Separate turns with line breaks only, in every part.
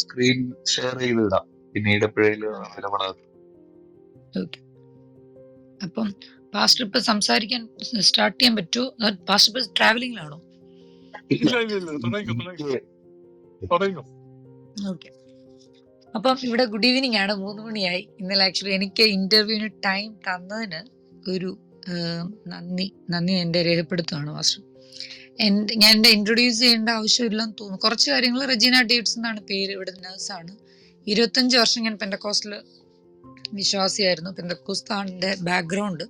Screen share ചെയ്തിടാം പിന്നീട് എപ്പോഴേലും വിലപ്പെടാതെ.
Okay. അപ്പം പാസ്റ്റർ ഇപ്പൊ സംസാരിക്കാൻ സ്റ്റാർട്ട് ചെയ്യാൻ പറ്റുമോ? പാസ്റ്റർ ഇപ്പൊ ട്രാവലിംഗിലാണോ? ഓക്കെ. അപ്പം ഇവിടെ ഗുഡ് ഈവനിങ് ആണ്, 3 മണിയായി. ഇന്നലെ ആക്ച്വലി എനിക്ക് ഇന്റർവ്യൂവിന് ടൈം തന്നതിന് ഒരു നന്ദി എന്റെ രേഖപ്പെടുത്തുകയാണ് മാസ്റ്റർ. ഞാൻ എന്റെ ഇൻട്രൊഡ്യൂസ് ചെയ്യേണ്ട ആവശ്യമില്ലെന്ന് തോന്നുന്നു. കുറച്ച് കാര്യങ്ങൾ. റെജീന ഡേവിഡ്സൺ എന്നാണ് പേര്, ഇവിടെ നേഴ്സാണ്. 25 വർഷം ഞാൻ പെന്തക്കോസ്റ്റില് വിശ്വാസിയായിരുന്നു. പെന്തക്കോസ്താണിന്റെ ബാക്ക്ഗ്രൗണ്ട്.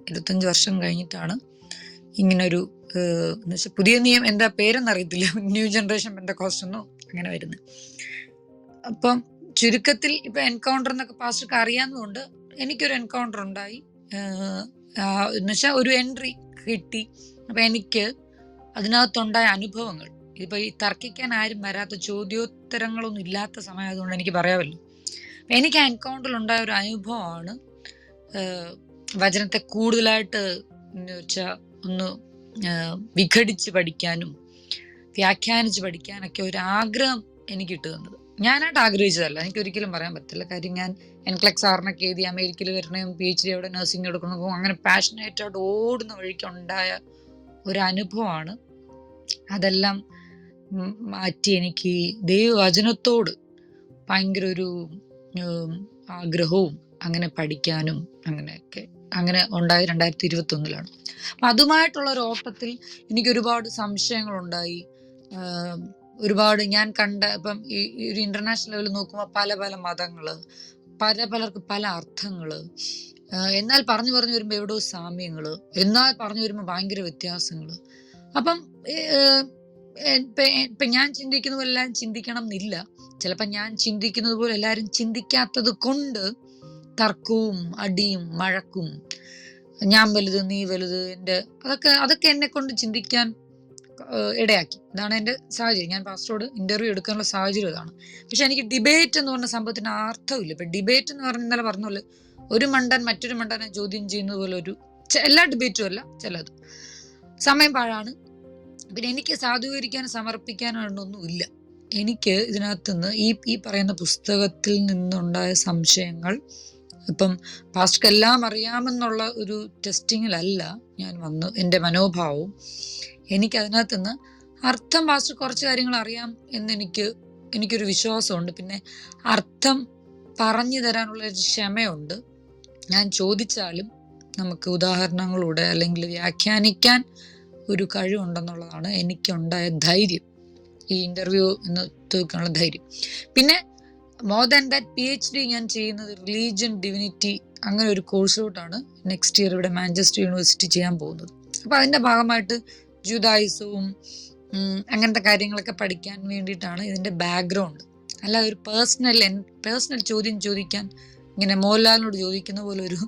25 വർഷം കഴിഞ്ഞിട്ടാണ് ഇങ്ങനൊരു പുതിയ നിയമം, എന്താ പേരെന്നറിയത്തില്ല, ന്യൂ ജനറേഷൻ പെന്തക്കോസ്റ്റ് എന്നോ അങ്ങനെ വരുന്നത്. അപ്പം ചുരുക്കത്തിൽ ഇപ്പൊ എൻകൗണ്ടർ എന്നൊക്കെ പാസ്റ്റർക്ക് അറിയാവുന്നതുകൊണ്ട് എനിക്കൊരു എൻകൗണ്ടർ ഉണ്ടായി. എന്നുവെച്ചാൽ ഒരു എൻട്രി കിട്ടി. അപ്പൊ എനിക്ക് അതിനകത്തുണ്ടായ അനുഭവങ്ങൾ, ഇപ്പൊ ഈ തർക്കിക്കാൻ ആരും വരാത്ത, ചോദ്യോത്തരങ്ങളൊന്നും ഇല്ലാത്ത സമയമായതുകൊണ്ട് എനിക്ക് പറയാമല്ലോ. എനിക്ക് ആ എൻകൗണ്ടറിൽ ഉണ്ടായ ഒരു അനുഭവമാണ് വചനത്തെ കൂടുതലായിട്ട് വെച്ചാൽ ഒന്ന് വിഘടിച്ച് പഠിക്കാനും വ്യാഖ്യാനിച്ച് പഠിക്കാനൊക്കെ ഒരു ആഗ്രഹം എനിക്ക് കിട്ടുന്നത്. ഞാനായിട്ട് ആഗ്രഹിച്ചതല്ല, എനിക്ക് ഒരിക്കലും പറയാൻ പറ്റില്ല. കാര്യം ഞാൻ എൻക്ലെക്സ് ആറിനൊക്കെ എഴുതി അമേരിക്കയിൽ വരണയും PhD അവിടെ നഴ്സിംഗ് എടുക്കുന്നതും അങ്ങനെ പാഷനേറ്റായിട്ട് ഓടുന്ന വഴിക്കുണ്ടായ ഒരു അനുഭവമാണ്. അതെല്ലാം മാറ്റി എനിക്ക് ദൈവവചനത്തോട് ഭയങ്കര ഒരു ആഗ്രഹവും അങ്ങനെ പഠിക്കാനും അങ്ങനെയൊക്കെ അങ്ങനെ ഉണ്ടായി 2021. അപ്പം അതുമായിട്ടുള്ള ഒരു ഓട്ടത്തിൽ എനിക്ക് ഒരുപാട് സംശയങ്ങളുണ്ടായി. ഒരുപാട് ഞാൻ കണ്ട, ഇപ്പം ഈ ഒരു ഇന്റർനാഷണൽ ലെവലിൽ നോക്കുമ്പോൾ പല പല മതങ്ങള്, പലർക്ക് പല അർത്ഥങ്ങള്, എന്നാൽ പറഞ്ഞു വരുമ്പോൾ എവിടെയോ സാമ്യങ്ങള്, എന്നാൽ പറഞ്ഞു വരുമ്പോൾ ഭയങ്കര വ്യത്യാസങ്ങള്. അപ്പം ഇപ്പൊ ഞാൻ ചിന്തിക്കുന്ന പോലെ എല്ലാവരും ചിന്തിക്കണം എന്നില്ല. ചിലപ്പോൾ ഞാൻ ചിന്തിക്കുന്നത് പോലെ എല്ലാവരും ചിന്തിക്കാത്തത് കൊണ്ട് തർക്കവും അടിയും മഴക്കും, ഞാൻ വലുത് നീ വലുത്, അതൊക്കെ എന്നെ കൊണ്ട് ചിന്തിക്കാൻ ഇടയാക്കി. ഇതാണ് എൻ്റെ സാഹചര്യം. ഞാൻ പാസ്റ്ററോട് ഇന്റർവ്യൂ എടുക്കാനുള്ള സാഹചര്യം ഇതാണ്. പക്ഷെ എനിക്ക് ഡിബേറ്റ് എന്ന് പറഞ്ഞ സംഭവത്തിന് അർത്ഥമില്ല. ഇപ്പൊ ഡിബേറ്റ് എന്ന് പറഞ്ഞ ഇന്നലെ പറഞ്ഞ പോലെ ഒരു മണ്ടൻ മറ്റൊരു മണ്ടനെ ചോദ്യം ചെയ്യുന്നത് പോലെ എല്ലാ ഡിബേറ്റും അല്ല, ചിലത് സമയം പാഴാണ്. പിന്നെ എനിക്ക് സാധൂകരിക്കാനും സമർപ്പിക്കാനൊന്നും ഇല്ല. എനിക്ക് ഇതിനകത്തുനിന്ന് ഈ പറയുന്ന പുസ്തകത്തിൽ നിന്നുണ്ടായ സംശയങ്ങൾ, ഇപ്പം പാസ്റ്റർക്ക് എല്ലാം അറിയാമെന്നുള്ള ഒരു ടെസ്റ്റിങ്ങിലല്ല ഞാൻ വന്നു. എൻ്റെ മനോഭാവവും എനിക്കതിനകത്തുനിന്ന് അർത്ഥം പാസ്റ്റർ കുറച്ച് കാര്യങ്ങൾ അറിയാം എന്ന് എനിക്കൊരു വിശ്വാസമുണ്ട്. പിന്നെ അർത്ഥം പറഞ്ഞു തരാനുള്ള ഒരു ക്ഷമയുണ്ട്. ഞാൻ ചോദിച്ചാലും നമുക്ക് ഉദാഹരണങ്ങളൂടെ അല്ലെങ്കിൽ വ്യാഖ്യാനിക്കാൻ ഒരു കഴിവുണ്ടെന്നുള്ളതാണ് എനിക്കുണ്ടായ ധൈര്യം, ഈ ഇന്റർവ്യൂ എന്ന് തീർക്കാനുള്ള ധൈര്യം. പിന്നെ മോർ ദാൻ ദാറ്റ് PhD ഞാൻ ചെയ്യുന്നത് റിലീജിയൻ ഡിവിനിറ്റി അങ്ങനെ ഒരു കോഴ്സിലോട്ടാണ് നെക്സ്റ്റ് ഇയർ ഇവിടെ മാഞ്ചസ്റ്റർ യൂണിവേഴ്സിറ്റി ചെയ്യാൻ പോകുന്നത്. അപ്പൊ അതിന്റെ ഭാഗമായിട്ട് ജൂദായിസവും അങ്ങനത്തെ കാര്യങ്ങളൊക്കെ പഠിക്കാൻ വേണ്ടിയിട്ടാണ് ഇതിന്റെ ബാക്ക്ഗ്രൗണ്ട്. അല്ലാതെ ഒരു പേഴ്സണൽ ചോദ്യം ചോദിക്കാൻ ഇങ്ങനെ മോഹൻലാലിനോട് ചോദിക്കുന്ന പോലെ ഒരു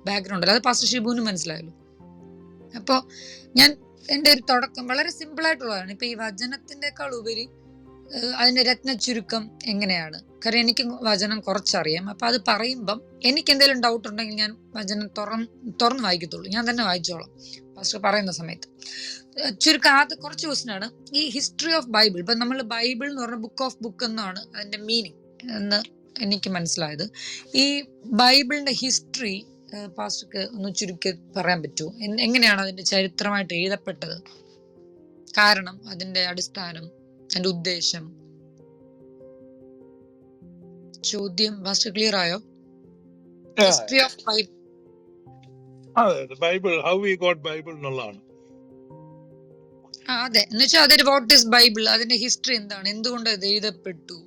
ബാക്ക്ഗ്രൗണ്ട് അല്ല. അത് പാസ്റ്റർ ഷിബുവിന് മനസ്സിലായല്ലോ. അപ്പോൾ എൻ്റെ ഒരു തുടക്കം വളരെ സിമ്പിൾ ആയിട്ടുള്ളതാണ്. ഇപ്പൊ ഈ വചനത്തിൻ്റെക്കാൾ ഉപരി അതിന്റെ രത്ന ചുരുക്കം എങ്ങനെയാണ്. കാരണം എനിക്ക് വചനം കുറച്ചറിയാം. അപ്പൊ അത് പറയുമ്പം എനിക്ക് എന്തെങ്കിലും ഡൗട്ട് ഉണ്ടെങ്കിൽ ഞാൻ വചനം തുറന്ന് വായിക്കത്തുള്ളൂ. ഞാൻ തന്നെ വായിച്ചോളാം പാസ്റ്റർ പറയുന്ന സമയത്ത്. ചുരുക്കം അത് കുറച്ച് ക്വസ്റ്റ്യനാണ്. ഈ ഹിസ്റ്ററി ഓഫ് ബൈബിൾ, ഇപ്പൊ നമ്മൾ ബൈബിൾ എന്ന് പറഞ്ഞ ബുക്ക് ഓഫ് ബുക്ക് എന്നാണ് അതിന്റെ മീനിങ് എന്ന് എനിക്ക് മനസ്സിലായത്. ഈ ബൈബിളിന്റെ ഹിസ്റ്ററി പാസ്റ്റർക്ക് ഒന്ന് ചുരുക്കി പറയാൻ പറ്റുമോ? എങ്ങനെയാണ് അതിന്റെ ചരിത്രമായിട്ട് എഴുതപ്പെട്ടത്, കാരണം, അതിന്റെ അടിസ്ഥാനം, അതിന്റെ ഉദ്ദേശം? ചോദ്യം പാസ്റ്റർ ക്ലിയർ ആയോ? History of Bible.
Bible, how we got Bible എന്നുള്ളതാണ്.
അതെ, എന്ന് വെച്ചാൽ അതൊരു വാട്ട് ഈസ് ബൈബിൾ, അതിന്റെ ഹിസ്റ്ററി എന്താണ്, എന്തുകൊണ്ട് അത് എഴുതപ്പെട്ടു,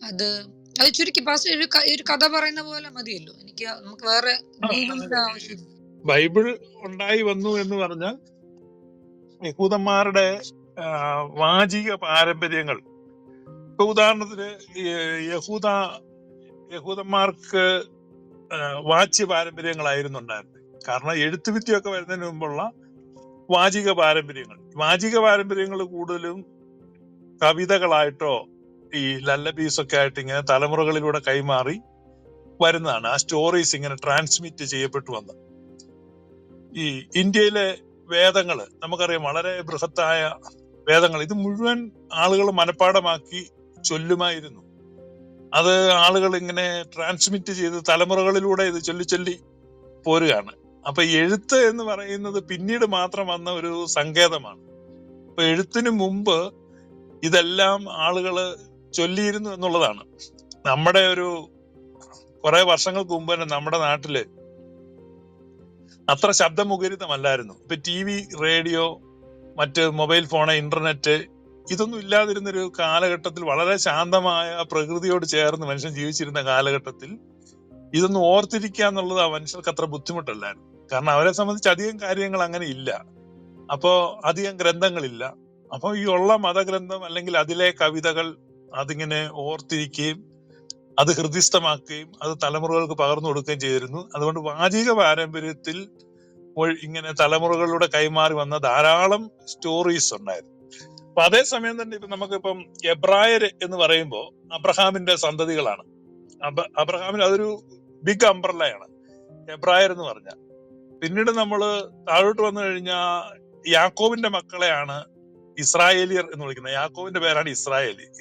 അത് ചുരുക്കി പാസ്റ്റർ ഒരു കഥ പറയുന്ന പോലെ മതിയല്ലോ. നമുക്ക് വേറെ ആവശ്യം.
ബൈബിൾ ഉണ്ടായി വന്നു എന്ന് പറഞ്ഞാൽ യഹൂദന്മാരുടെ വാചിക പാരമ്പര്യങ്ങൾ. ഇപ്പൊ ഉദാഹരണത്തിന് യഹൂദന്മാർക്ക് വാച്യ പാരമ്പര്യങ്ങളായിരുന്നു ഉണ്ടായിരുന്നത്. കാരണം എഴുത്തുവിദ്യയൊക്കെ വരുന്നതിന് മുമ്പുള്ള വാചിക പാരമ്പര്യങ്ങൾ കൂടുതലും കവിതകളായിട്ടോ ഈ ലല്ലബീസ് ഒക്കെ ആയിട്ട് ഇങ്ങനെ തലമുറകളിലൂടെ കൈമാറി വരുന്നതാണ്. ആ സ്റ്റോറീസ് ഇങ്ങനെ ട്രാൻസ്മിറ്റ് ചെയ്യപ്പെട്ടു വന്ന ഈ ഇന്ത്യയിലെ വേദങ്ങള് നമുക്കറിയാം, വളരെ ബൃഹത്തായ വേദങ്ങൾ. ഇത് മുഴുവൻ ആളുകൾ മനഃപ്പാടമാക്കി ചൊല്ലുമായിരുന്നു. അത് ആളുകൾ ഇങ്ങനെ ട്രാൻസ്മിറ്റ് ചെയ്ത് തലമുറകളിലൂടെ ഇത് ചൊല്ലി പോരുകയാണ്. അപ്പൊ എഴുത്ത് എന്ന് പറയുന്നത് പിന്നീട് മാത്രം വന്ന ഒരു സങ്കേതമാണ്. അപ്പൊ എഴുത്തിന് മുമ്പ് ഇതെല്ലാം ആളുകള് ചൊല്ലിയിരുന്നു എന്നുള്ളതാണ്. നമ്മുടെ ഒരു കുറെ വർഷങ്ങൾക്ക് മുമ്പ് തന്നെ നമ്മുടെ നാട്ടില് അത്ര ശബ്ദമുഖരിതമല്ലായിരുന്നു. ഇപ്പൊ TV, റേഡിയോ, മറ്റ് മൊബൈൽ ഫോണ്, ഇന്റർനെറ്റ് ഇതൊന്നും ഇല്ലാതിരുന്നൊരു കാലഘട്ടത്തിൽ, വളരെ ശാന്തമായ പ്രകൃതിയോട് ചേർന്ന് മനുഷ്യൻ ജീവിച്ചിരുന്ന കാലഘട്ടത്തിൽ ഇതൊന്നും ഓർത്തിരിക്കുക എന്നുള്ളത് ആ മനുഷ്യർക്ക് അത്ര ബുദ്ധിമുട്ടല്ലായിരുന്നു. കാരണം അവരെ സംബന്ധിച്ച് അധികം കാര്യങ്ങൾ അങ്ങനെ ഇല്ല. അപ്പോ അധികം ഗ്രന്ഥങ്ങളില്ല. അപ്പൊ ഈ ഉള്ള മതഗ്രന്ഥം അല്ലെങ്കിൽ അതിലെ കവിതകൾ അതിങ്ങനെ ഓർത്തിരിക്കുകയും അത് ഹൃദിസ്ഥമാക്കുകയും അത് തലമുറകൾക്ക് പകർന്നു കൊടുക്കുകയും ചെയ്തിരുന്നു. അതുകൊണ്ട് വാചിക പാരമ്പര്യത്തിൽ ഇങ്ങനെ തലമുറകളിലൂടെ കൈമാറി വന്ന ധാരാളം സ്റ്റോറീസ് ഉണ്ടായിരുന്നു. അപ്പൊ അതേസമയം തന്നെ ഇപ്പൊ നമുക്കിപ്പം എബ്രായർ എന്ന് പറയുമ്പോൾ അബ്രഹാമിന്റെ സന്തതികളാണ്. അബ്രഹാമിന് അതൊരു ബിഗ് അംബ്രല്ലയാണ് എബ്രായർ എന്ന് പറഞ്ഞാൽ. പിന്നീട് നമ്മള് താഴോട്ട് വന്നു കഴിഞ്ഞാൽ യാക്കോബിന്റെ മക്കളെയാണ് ഇസ്രായേലിയർ എന്ന് വിളിക്കുന്നത്. യാക്കോബിന്റെ പേരാണ്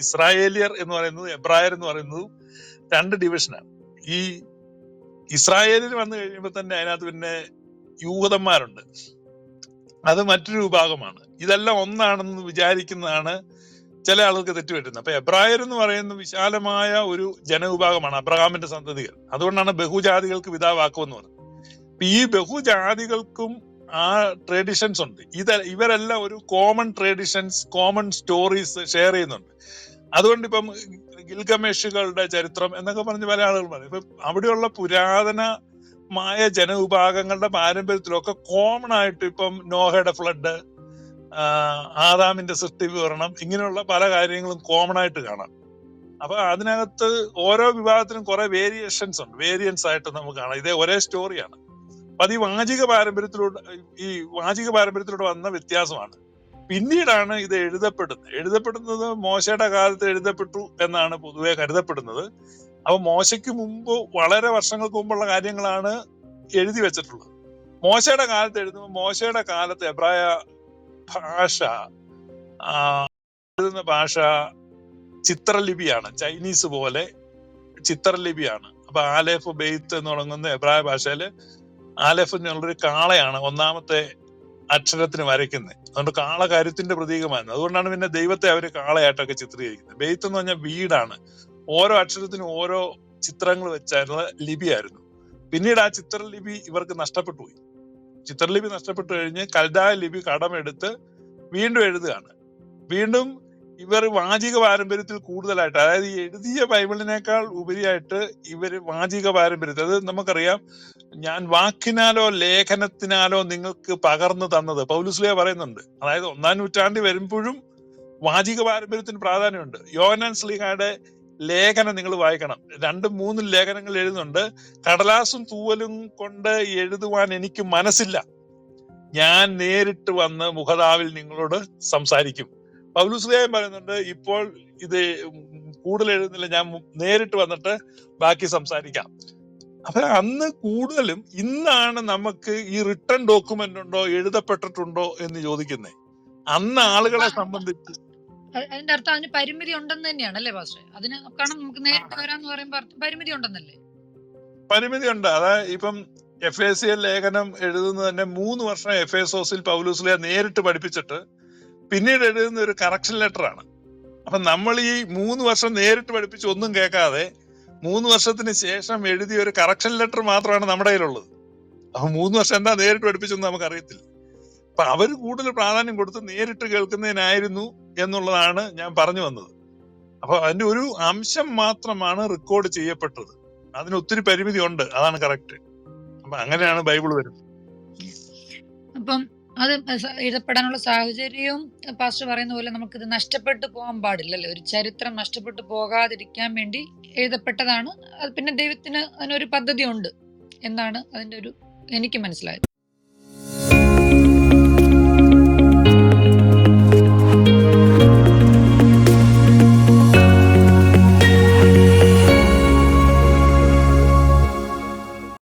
ഇസ്രായേലിയർ എന്ന് പറയുന്നത് എബ്രായർ എന്ന് പറയുന്നത് 2 ഡിവിഷനാണ്. ഈ ഇസ്രായേലിൽ വന്നു കഴിയുമ്പോൾ തന്നെ അതിനകത്ത് പിന്നെ യൂഹദന്മാരുണ്ട്, അത് മറ്റൊരു വിഭാഗമാണ്. ഇതെല്ലാം ഒന്നാണെന്ന് വിചാരിക്കുന്നതാണ് ചില ആളുകൾക്ക് തെറ്റുപറ്റുന്നത്. അപ്പൊ എബ്രായർ എന്ന് പറയുന്ന വിശാലമായ ഒരു ജനവിഭാഗമാണ്, അബ്രഹാമിന്റെ സന്തതികൾ. അതുകൊണ്ടാണ് ബഹുജാതികൾക്ക് പിതാവാക്കുമെന്ന് പറയുന്നത്. ഈ ബഹുജാതികൾക്കും ആ ട്രഡീഷൻസ് ഉണ്ട്. ഇവരെല്ലാം ഒരു common traditions, common stories share ചെയ്യുന്നുണ്ട്. അതുകൊണ്ട് ഇപ്പം ഗിൽഗമേഷുകളുടെ ചരിത്രം എന്നൊക്കെ പറഞ്ഞ് പല ആളുകൾ പറയും. ഇപ്പൊ അവിടെയുള്ള പുരാതനമായ ജനവിഭാഗങ്ങളുടെ പാരമ്പര്യത്തിലൊക്കെ കോമൺ ആയിട്ട് ഇപ്പം നോഹയുടെ ഫ്ലഡ്, ആദാമിന്റെ സൃഷ്ടി വിവരണം, ഇങ്ങനെയുള്ള പല കാര്യങ്ങളും കോമൺ ആയിട്ട് കാണാം. അപ്പൊ അതിനകത്ത് ഓരോ വിഭാഗത്തിനും കുറെ വേരിയേഷൻസ് ഉണ്ട്, വേരിയൻസ് ആയിട്ട് നമുക്ക് കാണാം. ഇതേ ഒരേ സ്റ്റോറിയാണ്. അപ്പൊ അത് ഈ വാചിക പാരമ്പര്യത്തിലൂടെ വന്ന വ്യത്യാസമാണ്. പിന്നീടാണ് ഇത് എഴുതപ്പെടുന്നത് മോശയുടെ കാലത്ത് എഴുതപ്പെട്ടു എന്നാണ് പൊതുവെ കരുതപ്പെടുന്നത്. അപ്പൊ മോശയ്ക്ക് മുമ്പ്, വളരെ വർഷങ്ങൾക്ക് മുമ്പുള്ള കാര്യങ്ങളാണ് എഴുതി വെച്ചിട്ടുള്ളത്. മോശയുടെ കാലത്ത് എഴുതുമ്പോൾ മോശയുടെ കാലത്ത് എബ്രായ ഭാഷ, എഴുതുന്ന ഭാഷ ചിത്രലിപിയാണ്, ചൈനീസ് പോലെ ചിത്രലിപിയാണ്. അപ്പൊ ആലേഫ് ബെയ്ത്ത് എന്ന് തുടങ്ങുന്ന എബ്രായ ഭാഷയില് ആലേഫ് എന്നുള്ളൊരു കാളയാണ് ഒന്നാമത്തെ അക്ഷരത്തിന് വരയ്ക്കുന്നത്. അതുകൊണ്ട് കാള കരുത്തിന്റെ പ്രതീകമായിരുന്നു. അതുകൊണ്ടാണ് പിന്നെ ദൈവത്തെ അവര് കാളയായിട്ടൊക്കെ ചിത്രീകരിക്കുന്നത്. ബെയ്ത്ത് എന്ന് പറഞ്ഞാൽ വീടാണ്. ഓരോ അക്ഷരത്തിനും ഓരോ ചിത്രങ്ങൾ വെച്ചാലുള്ള ലിപിയായിരുന്നു. പിന്നീട് ആ ചിത്രലിപി ഇവർക്ക് നഷ്ടപ്പെട്ടു പോയി. ചിത്രലിപി നഷ്ടപ്പെട്ടു കഴിഞ്ഞ് കൽദായ ലിപി കടമെടുത്ത് വീണ്ടും എഴുതുകയാണ്. വീണ്ടും ഇവർ വാചിക പാരമ്പര്യത്തിൽ കൂടുതലായിട്ട്, അതായത് ഈ എഴുതിയ ബൈബിളിനേക്കാൾ ഉപരിയായിട്ട് ഇവര് വാചിക പാരമ്പര്യത്തിൽ, അത് നമുക്കറിയാം, ഞാൻ വാക്കിനാലോ ലേഖനത്തിനാലോ നിങ്ങൾക്ക് പകർന്നു തന്നത് പൗലോസ്ലീഹ പറയുന്നുണ്ട്. അതായത് 1-ാം നൂറ്റാണ്ടിൽ വരുമ്പോഴും വാചിക പാരമ്പര്യത്തിന് പ്രാധാന്യമുണ്ട്. യോഹന്നാൻ ശ്ലീഹായുടെ ലേഖനം നിങ്ങൾ വായിക്കണം. 2-3 ലേഖനങ്ങൾ എഴുതുന്നുണ്ട്. കടലാസും തൂവലും കൊണ്ട് എഴുതുവാൻ എനിക്ക് മനസ്സില്ല, ഞാൻ നേരിട്ട് വന്ന് മുഖതാവിൽ നിങ്ങളോട് സംസാരിക്കും. പൗലോസ്ലീഹയും പറയുന്നുണ്ട്, ഇപ്പോൾ ഇത് കൂടുതൽ എഴുതുന്നില്ല, ഞാൻ നേരിട്ട് വന്നിട്ട് ബാക്കി സംസാരിക്കാം. അപ്പൊ അന്ന് കൂടുതലും, ഇന്നാണ് നമുക്ക് ഈ റിട്ടൺ ഡോക്യുമെന്റ് ഉണ്ടോ, എഴുതപ്പെട്ടിട്ടുണ്ടോ എന്ന് ചോദിക്കുന്നത്. അന്ന് ആളുകളെ സംബന്ധിച്ച്
അതിന്റെ അർത്ഥം അതിന് പരിമിതി ഉണ്ടെന്ന് തന്നെയാണ് അല്ലേ പാസ്റ്റർ? അതിന് കാരണം നമുക്ക് നേരിട്ട് വരാന്ന് പറയുമ്പോൾ പരിമിതി ഉണ്ടെന്നല്ലേ?
പരിമിതി ഉണ്ട്. അതായത് ഇപ്പം എഫേസ്യൻ ലേഖനം എഴുതുന്നത് തന്നെ 3 വർഷം എഫേസോസിൽ പൗലോസ്ലീഹ നേരിട്ട് പഠിപ്പിച്ചിട്ട് പിന്നീട് എഴുതുന്ന ഒരു കറക്ഷൻ ലെറ്റർ ആണ്. അപ്പൊ നമ്മൾ ഈ 3 വർഷം നേരിട്ട് പഠിപ്പിച്ച് ഒന്നും കേൾക്കാതെ 3 വർഷത്തിന് ശേഷം എഴുതിയ ഒരു കറക്ഷൻ ലെറ്റർ മാത്രമാണ് നമ്മുടെ കയ്യിലുള്ളത്. അപ്പൊ 3 വർഷം എന്താ നേരിട്ട് പഠിപ്പിച്ചൊന്നും നമുക്ക് അറിയത്തില്ല. അപ്പൊ അവർ കൂടുതൽ പ്രാധാന്യം കൊടുത്ത് നേരിട്ട് കേൾക്കുന്നതിനായിരുന്നു എന്നുള്ളതാണ് ഞാൻ പറഞ്ഞു വന്നത്. അപ്പൊ അതിന്റെ ഒരു അംശം മാത്രമാണ് റെക്കോർഡ് ചെയ്യപ്പെട്ടത്. അതിന് ഒത്തിരി പരിമിതി ഉണ്ട്, അതാണ് കറക്റ്റ്. അപ്പൊ അങ്ങനെയാണ് ബൈബിൾ വരുന്നത്.
അപ്പം അത് എഴുതപ്പെടാനുള്ള സാഹചര്യവും പാസ്റ്റർ പറയുന്ന പോലെ നമുക്കിത് നഷ്ടപ്പെട്ടു പോകാൻ പാടില്ലല്ലോ. ഒരു ചരിത്രം നഷ്ടപ്പെട്ടു പോകാതിരിക്കാൻ വേണ്ടി എഴുതപ്പെട്ടതാണ്. അത് പിന്നെ ദൈവത്തിന് അതിനൊരു പദ്ധതി ഉണ്ട് എന്നാണ് അതിന്റെ ഒരു എനിക്ക് മനസ്സിലായത്.